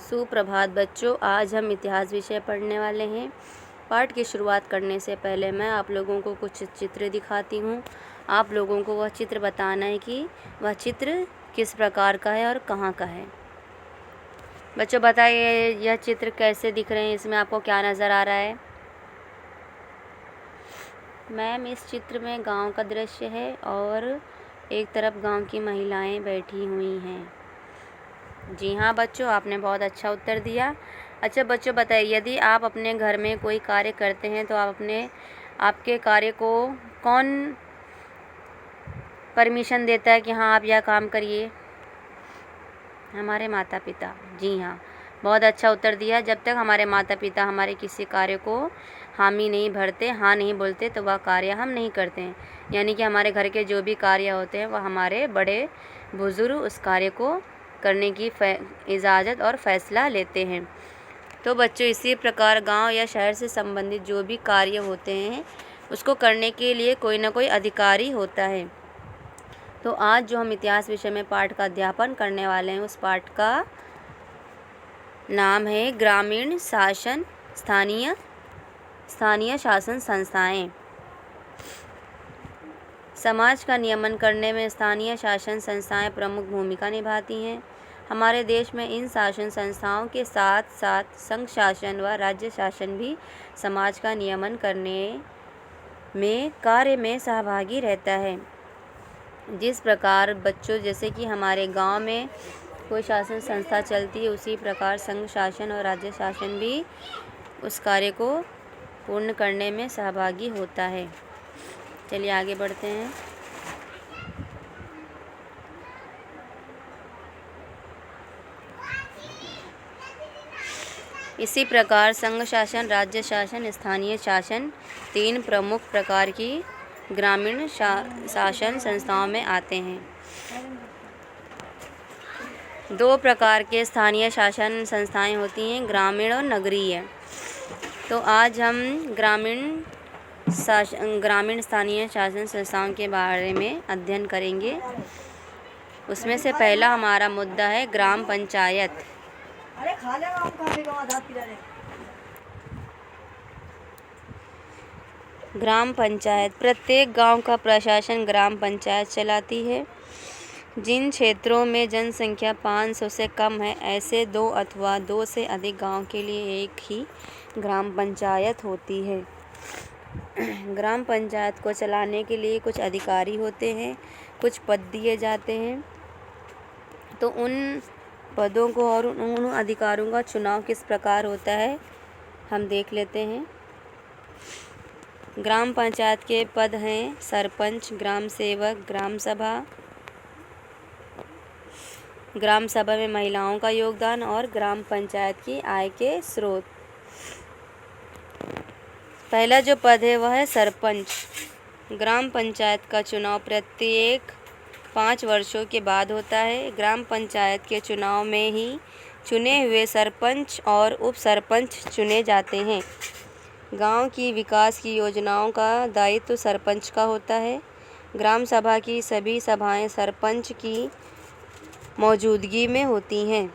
सुप्रभात बच्चों, आज हम इतिहास विषय पढ़ने वाले हैं। पाठ की शुरुआत करने से पहले मैं आप लोगों को कुछ चित्र दिखाती हूँ। आप लोगों को वह चित्र बताना है कि वह चित्र किस प्रकार का है और कहाँ का है। बच्चों बताइए, यह चित्र कैसे दिख रहे हैं, इसमें आपको क्या नज़र आ रहा है? मैम, इस चित्र में गांव का दृश्य है और एक तरफ गांव की महिलाएं बैठी हुई हैं। जी हाँ बच्चों, आपने बहुत अच्छा उत्तर दिया। अच्छा बच्चों बताइए, यदि आप अपने घर में कोई कार्य करते हैं तो आपके कार्य को कौन परमिशन देता है कि हाँ आप यह काम करिए? हमारे माता पिता। जी हाँ, बहुत अच्छा उत्तर दिया। जब तक हमारे माता पिता हमारे किसी कार्य को हामी नहीं भरते, हाँ नहीं बोलते, तो वह कार्य हम नहीं करते हैं। यानी कि हमारे घर के जो भी कार्य होते हैं वह हमारे बड़े बुजुर्ग उस कार्य को करने की इजाज़त और फैसला लेते हैं। तो बच्चों, इसी प्रकार गांव या शहर से संबंधित जो भी कार्य होते हैं उसको करने के लिए कोई ना कोई अधिकारी होता है। तो आज जो हम इतिहास विषय में पाठ का अध्यापन करने वाले हैं, उस पाठ का नाम है ग्रामीण शासन, स्थानीय शासन संस्थाएं। समाज का नियमन करने में स्थानीय शासन संस्थाएं प्रमुख भूमिका निभाती हैं। हमारे देश में इन शासन संस्थाओं के साथ साथ संघ शासन व राज्य शासन भी समाज का नियमन करने में कार्य में सहभागी रहता है। जिस प्रकार बच्चों, जैसे कि हमारे गांव में कोई शासन संस्था चलती है, उसी प्रकार संघ शासन और राज्य शासन भी उस कार्य को पूर्ण करने में सहभागी होता है। चलिए आगे बढ़ते हैं। इसी प्रकार संघ शासन, राज्य शासन, स्थानीय शासन तीन प्रमुख प्रकार की ग्रामीण शासन संस्थाओं में आते हैं। दो प्रकार के स्थानीय शासन संस्थाएं होती हैं, ग्रामीण और नगरीय। तो आज हम ग्रामीण स्थानीय शासन संस्थाओं के बारे में अध्ययन करेंगे। उसमें से पहला हमारा मुद्दा है ग्राम पंचायत। ग्राम पंचायत प्रत्येक गांव का प्रशासन ग्राम पंचायत चलाती है। जिन क्षेत्रों में जनसंख्या 500 से कम है, ऐसे 2 अथवा 2 से अधिक गांव के लिए एक ही ग्राम पंचायत होती है। ग्राम पंचायत को चलाने के लिए कुछ अधिकारी होते हैं, कुछ पद दिए जाते हैं। तो उन पदों को और उन अधिकारों का चुनाव किस प्रकार होता है, हम देख लेते हैं। ग्राम पंचायत के पद हैं सरपंच, ग्राम सेवक, ग्राम सभा। ग्राम सभा में महिलाओं का योगदान और ग्राम पंचायत की आय के स्रोत। पहला जो पद है वह है सरपंच। ग्राम पंचायत का चुनाव प्रत्येक 5 वर्षों के बाद होता है। ग्राम पंचायत के चुनाव में ही चुने हुए सरपंच और उप सरपंच चुने जाते हैं। गांव की विकास की योजनाओं का दायित्व सरपंच का होता है। ग्राम सभा की सभी सभाएं सरपंच की मौजूदगी में होती हैं।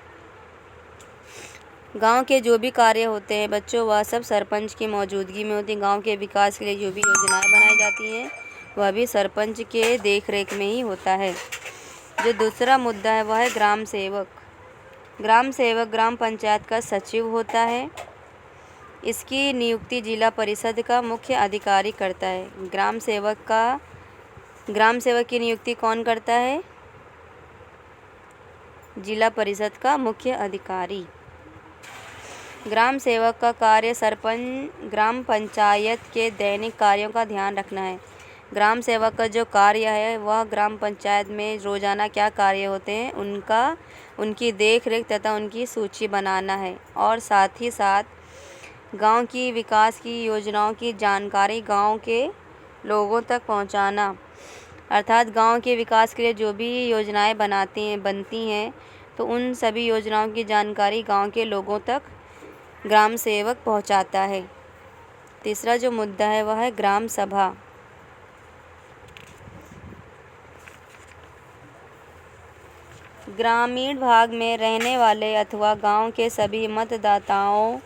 गांव के जो भी कार्य होते हैं बच्चों, वह सब सरपंच की मौजूदगी में होती हैं। गांव के विकास के लिए जो भी योजनाएं बनाई जाती हैं वह भी सरपंच के देखरेख में ही होता है। जो दूसरा मुद्दा है वह है ग्राम सेवक। ग्राम सेवक ग्राम पंचायत का सचिव होता है। इसकी नियुक्ति जिला परिषद का मुख्य अधिकारी करता है। ग्राम सेवक की नियुक्ति कौन करता है? जिला परिषद का मुख्य अधिकारी। ग्राम सेवक का कार्य ग्राम पंचायत के दैनिक कार्यों का ध्यान रखना है। ग्राम सेवक का जो कार्य है वह ग्राम पंचायत में रोजाना क्या कार्य होते हैं उनकी देखरेख तथा उनकी सूची बनाना है, और साथ ही साथ गांव की विकास की योजनाओं की जानकारी गांव के लोगों तक पहुंचाना। अर्थात गांव के विकास के लिए जो भी योजनाएं बनती हैं तो उन सभी योजनाओं की जानकारी गांव के लोगों तक ग्राम सेवक पहुंचाता है। तीसरा जो मुद्दा है वह है ग्राम सभा। ग्रामीण भाग में रहने वाले अथवा गांव के सभी मतदाताओं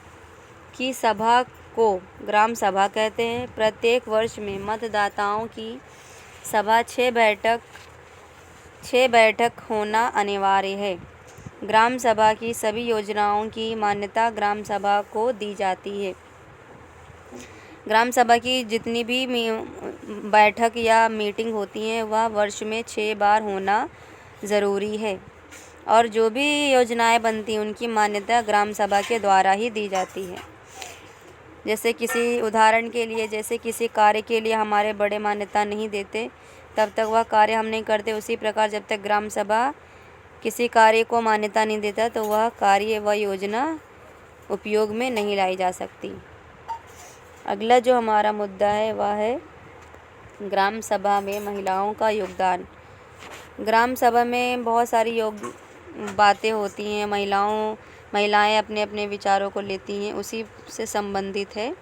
की सभा को ग्राम सभा कहते हैं। प्रत्येक वर्ष में मतदाताओं की सभा 6 बैठक होना अनिवार्य है। ग्राम सभा की सभी योजनाओं की मान्यता ग्राम सभा को दी जाती है। ग्राम सभा की जितनी भी बैठक या मीटिंग होती हैं वह वर्ष में 6 बार होना ज़रूरी है और जो भी योजनाएं बनती हैं उनकी मान्यता ग्राम सभा के द्वारा ही दी जाती है। जैसे किसी उदाहरण के लिए जैसे किसी कार्य के लिए हमारे बड़े मान्यता नहीं देते तब तक वह कार्य हम नहीं करते। उसी प्रकार जब तक ग्राम सभा किसी कार्य को मान्यता नहीं देता तो वह कार्य व योजना उपयोग में नहीं लाई जा सकती। अगला जो हमारा मुद्दा है वह है ग्राम सभा में महिलाओं का योगदान। ग्राम सभा में बहुत सारी बातें होती हैं। महिलाएं अपने अपने विचारों को लेती हैं, उसी से संबंधित है।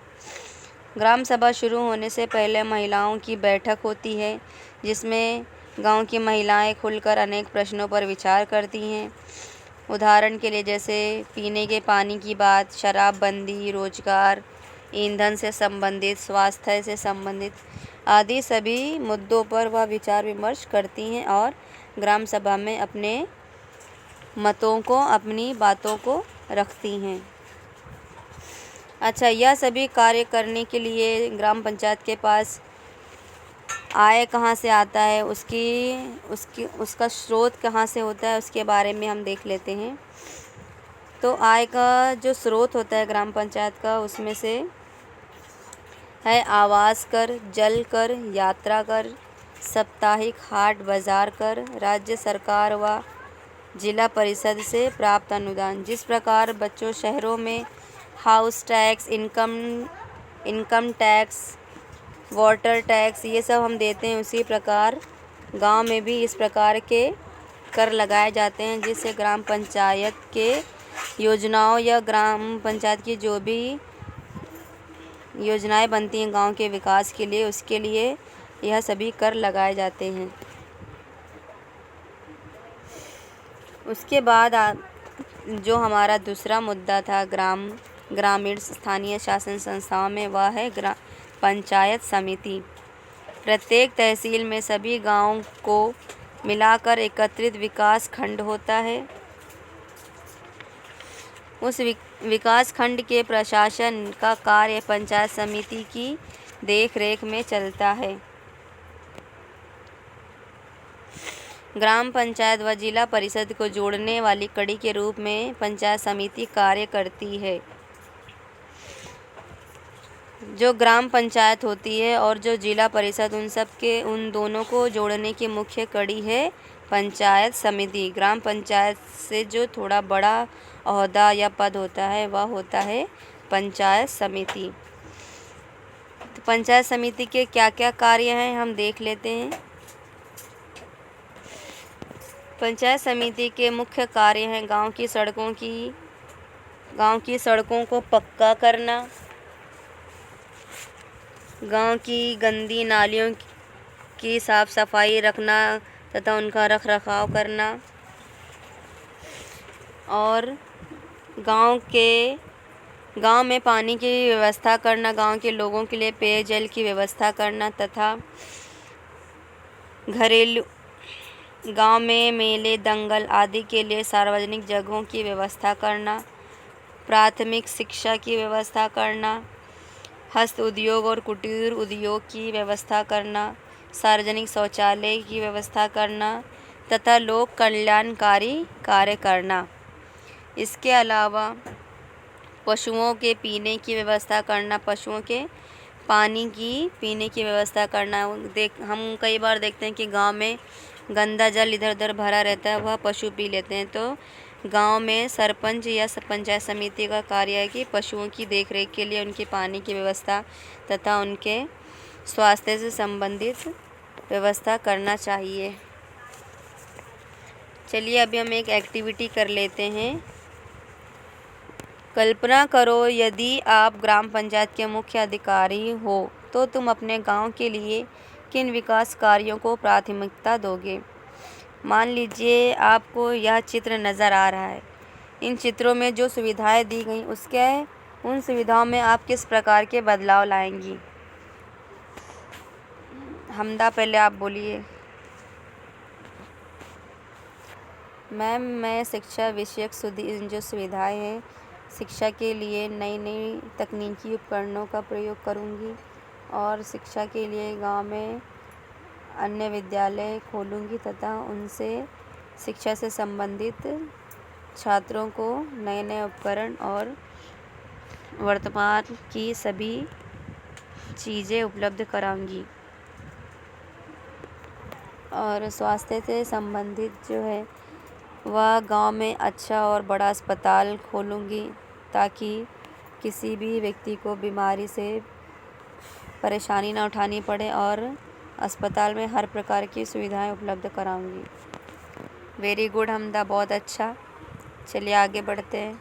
ग्राम सभा शुरू होने से पहले महिलाओं की बैठक होती है जिसमें गांव की महिलाएं खुलकर अनेक प्रश्नों पर विचार करती हैं। उदाहरण के लिए जैसे पीने के पानी की बात, शराबबंदी, रोजगार, ईंधन से संबंधित, स्वास्थ्य से संबंधित आदि सभी मुद्दों पर वह विचार विमर्श करती हैं और ग्राम सभा में अपने मतों को, अपनी बातों को रखती हैं। अच्छा, यह सभी कार्य करने के लिए ग्राम पंचायत के पास आय कहाँ से आता है, उसका स्रोत कहाँ से होता है, उसके बारे में हम देख लेते हैं। तो आय का जो स्रोत होता है ग्राम पंचायत का, उसमें से है आवास कर, जल कर, यात्रा कर, साप्ताहिक हाट बाजार कर, राज्य सरकार व जिला परिषद से प्राप्त अनुदान। जिस प्रकार बच्चों शहरों में house tax, income tax, water tax ये सब हम देते हैं, उसी प्रकार गांव में भी इस प्रकार के कर लगाए जाते हैं जिससे ग्राम पंचायत के योजनाओं या ग्राम पंचायत की जो भी योजनाएं बनती हैं गांव के विकास के लिए, उसके लिए यह सभी कर लगाए जाते हैं। उसके बाद जो हमारा दूसरा मुद्दा था ग्रामीण स्थानीय शासन संस्थाओं में, वह है पंचायत समिति। प्रत्येक तहसील में सभी गांवों को मिलाकर एकत्रित विकास खंड होता है। उस विकास खंड के प्रशासन का कार्य पंचायत समिति की देखरेख में चलता है। ग्राम पंचायत व जिला परिषद को जोड़ने वाली कड़ी के रूप में पंचायत समिति कार्य करती है। जो ग्राम पंचायत होती है और जो जिला परिषद, उन दोनों को जोड़ने की मुख्य कड़ी है पंचायत समिति। ग्राम पंचायत से जो थोड़ा बड़ा ओहदा या पद होता है वह होता है पंचायत समिति। तो पंचायत समिति के क्या क्या कार्य हैं हम देख लेते हैं। पंचायत समिति के मुख्य कार्य हैं गांव की सड़कों को पक्का करना, गांव की गंदी नालियों की साफ सफाई रखना तथा उनका रखरखाव करना, और गांव में पानी की व्यवस्था करना, गांव के लोगों के लिए पेयजल की व्यवस्था करना तथा गांव में मेले, दंगल आदि के लिए सार्वजनिक जगहों की व्यवस्था करना, प्राथमिक शिक्षा की व्यवस्था करना, हस्त उद्योग और कुटीर उद्योग की व्यवस्था करना, सार्वजनिक शौचालय की व्यवस्था करना तथा लोक कल्याणकारी कार्य करना। इसके अलावा पशुओं के पीने की व्यवस्था करना, पशुओं के पानी की पीने की व्यवस्था करना। हम कई बार देखते हैं कि गांव में गंदा जल इधर उधर भरा रहता है, वह पशु पी लेते हैं। तो गांव में सरपंच या पंचायत समिति का कार्य है कि पशुओं की देखरेख के लिए उनके पानी की व्यवस्था तथा उनके स्वास्थ्य से संबंधित व्यवस्था करना चाहिए। चलिए अभी हम एक एक्टिविटी कर लेते हैं। कल्पना करो यदि आप ग्राम पंचायत के मुख्य अधिकारी हो तो तुम अपने गांव के लिए किन विकास कार्यों को प्राथमिकता दोगे। मान लीजिए आपको यह चित्र नज़र आ रहा है। इन चित्रों में जो सुविधाएं दी गई उन सुविधाओं में आप किस प्रकार के बदलाव लाएंगी? हमदा, पहले आप बोलिए। मैम, मैं शिक्षा विषयक जो सुविधाएं हैं, शिक्षा के लिए नई नई तकनीकी उपकरणों का प्रयोग करूंगी और शिक्षा के लिए गांव में अन्य विद्यालय खोलूंगी तथा उनसे शिक्षा से संबंधित छात्रों को नए नए उपकरण और वर्तमान की सभी चीज़ें उपलब्ध कराऊंगी। और स्वास्थ्य से संबंधित जो है वह गांव में अच्छा और बड़ा अस्पताल खोलूंगी ताकि किसी भी व्यक्ति को बीमारी से परेशानी ना उठानी पड़े और अस्पताल में हर प्रकार की सुविधाएं उपलब्ध कराऊंगी। वेरी गुड हमदा, बहुत अच्छा। चलिए आगे बढ़ते हैं।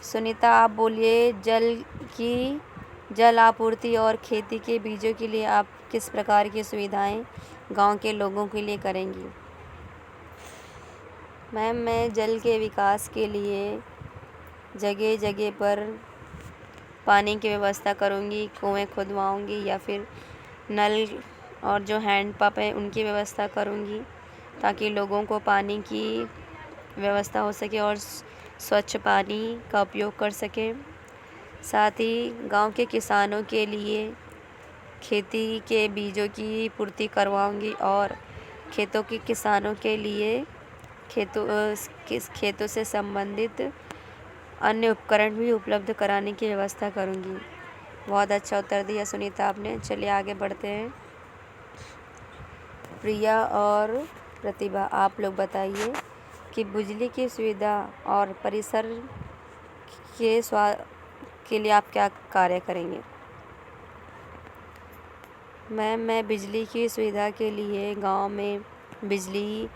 सुनीता, आप बोलिए। जल आपूर्ति और खेती के बीजों के लिए आप किस प्रकार की सुविधाएं गांव के लोगों के लिए करेंगी? मैम, मैं जल के विकास के लिए जगह जगह पर पानी की व्यवस्था करूंगी, कुएं खुदवाऊंगी या फिर नल और जो हैंड पंप है उनकी व्यवस्था करूंगी ताकि लोगों को पानी की व्यवस्था हो सके और स्वच्छ पानी का उपयोग कर सकें। साथ ही गांव के किसानों के लिए खेती के बीजों की पूर्ति करवाऊंगी और खेतों के किसानों के लिए खेतों से संबंधित अन्य उपकरण भी उपलब्ध कराने की व्यवस्था करूंगी। बहुत अच्छा उत्तर दिया सुनीता आपने। चलिए आगे बढ़ते हैं। प्रिया और प्रतिभा, आप लोग बताइए कि बिजली की सुविधा और परिसर के लिए आप क्या कार्य करेंगे? मैम, मैं बिजली की सुविधा के लिए गांव में बिजली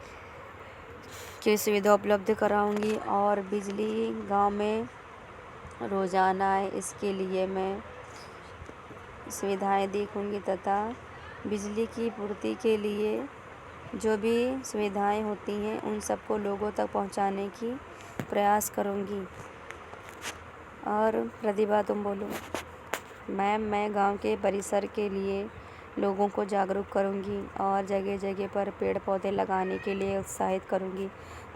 की सुविधा उपलब्ध कराऊंगी और बिजली गांव में रोज़ाना आए इसके लिए मैं सुविधाएं देखूंगी तथा बिजली की पूर्ति के लिए जो भी सुविधाएं होती हैं उन सबको लोगों तक पहुंचाने की प्रयास करूंगी। और प्रतिभा, तुम बोलो। मैम, मैं गांव के परिसर के लिए लोगों को जागरूक करूंगी और जगह जगह पर पेड़ पौधे लगाने के लिए उत्साहित करूंगी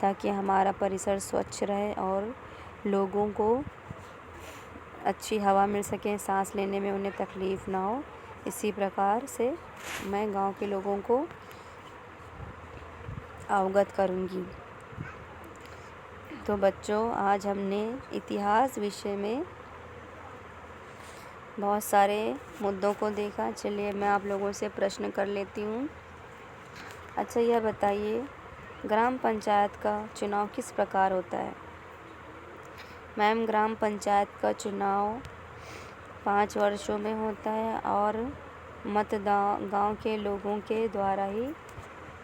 ताकि हमारा परिसर स्वच्छ रहे और लोगों को अच्छी हवा मिल सके, सांस लेने में उन्हें तकलीफ़ ना हो। इसी प्रकार से मैं गांव के लोगों को अवगत करूंगी। तो बच्चों, आज हमने इतिहास विषय में बहुत सारे मुद्दों को देखा। चलिए मैं आप लोगों से प्रश्न कर लेती हूँ। अच्छा, यह बताइए, ग्राम पंचायत का चुनाव किस प्रकार होता है? मैम, ग्राम पंचायत का चुनाव 5 वर्षों में होता है और मतदान गांव के लोगों के द्वारा ही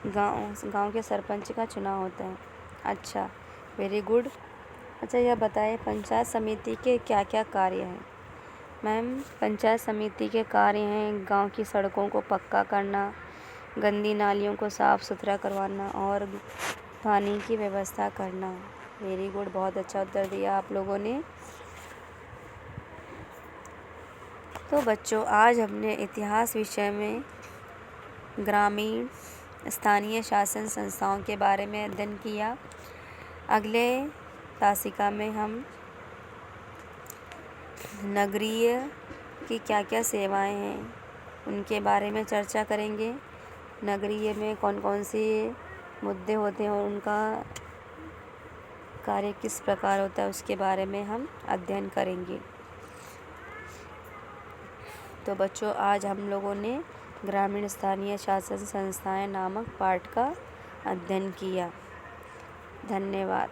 गांव के सरपंच का चुनाव होता है। अच्छा, वेरी गुड। अच्छा, यह बताएं, पंचायत समिति के क्या क्या कार्य हैं? मैम, पंचायत समिति के कार्य हैं गांव की सड़कों को पक्का करना, गंदी नालियों को साफ़ सुथरा करवाना और पानी की व्यवस्था करना। वेरी गुड, बहुत अच्छा उत्तर दिया आप लोगों ने। तो बच्चों, आज हमने इतिहास विषय में ग्रामीण स्थानीय शासन संस्थाओं के बारे में अध्ययन किया। अगले तासिका में हम नगरीय की क्या क्या सेवाएं हैं उनके बारे में चर्चा करेंगे। नगरीय में कौन कौन से मुद्दे होते हैं और उनका कार्य किस प्रकार होता है उसके बारे में हम अध्ययन करेंगे। तो बच्चों, आज हम लोगों ने ग्रामीण स्थानीय शासन संस्थाएं नामक पाठ का अध्ययन किया। धन्यवाद।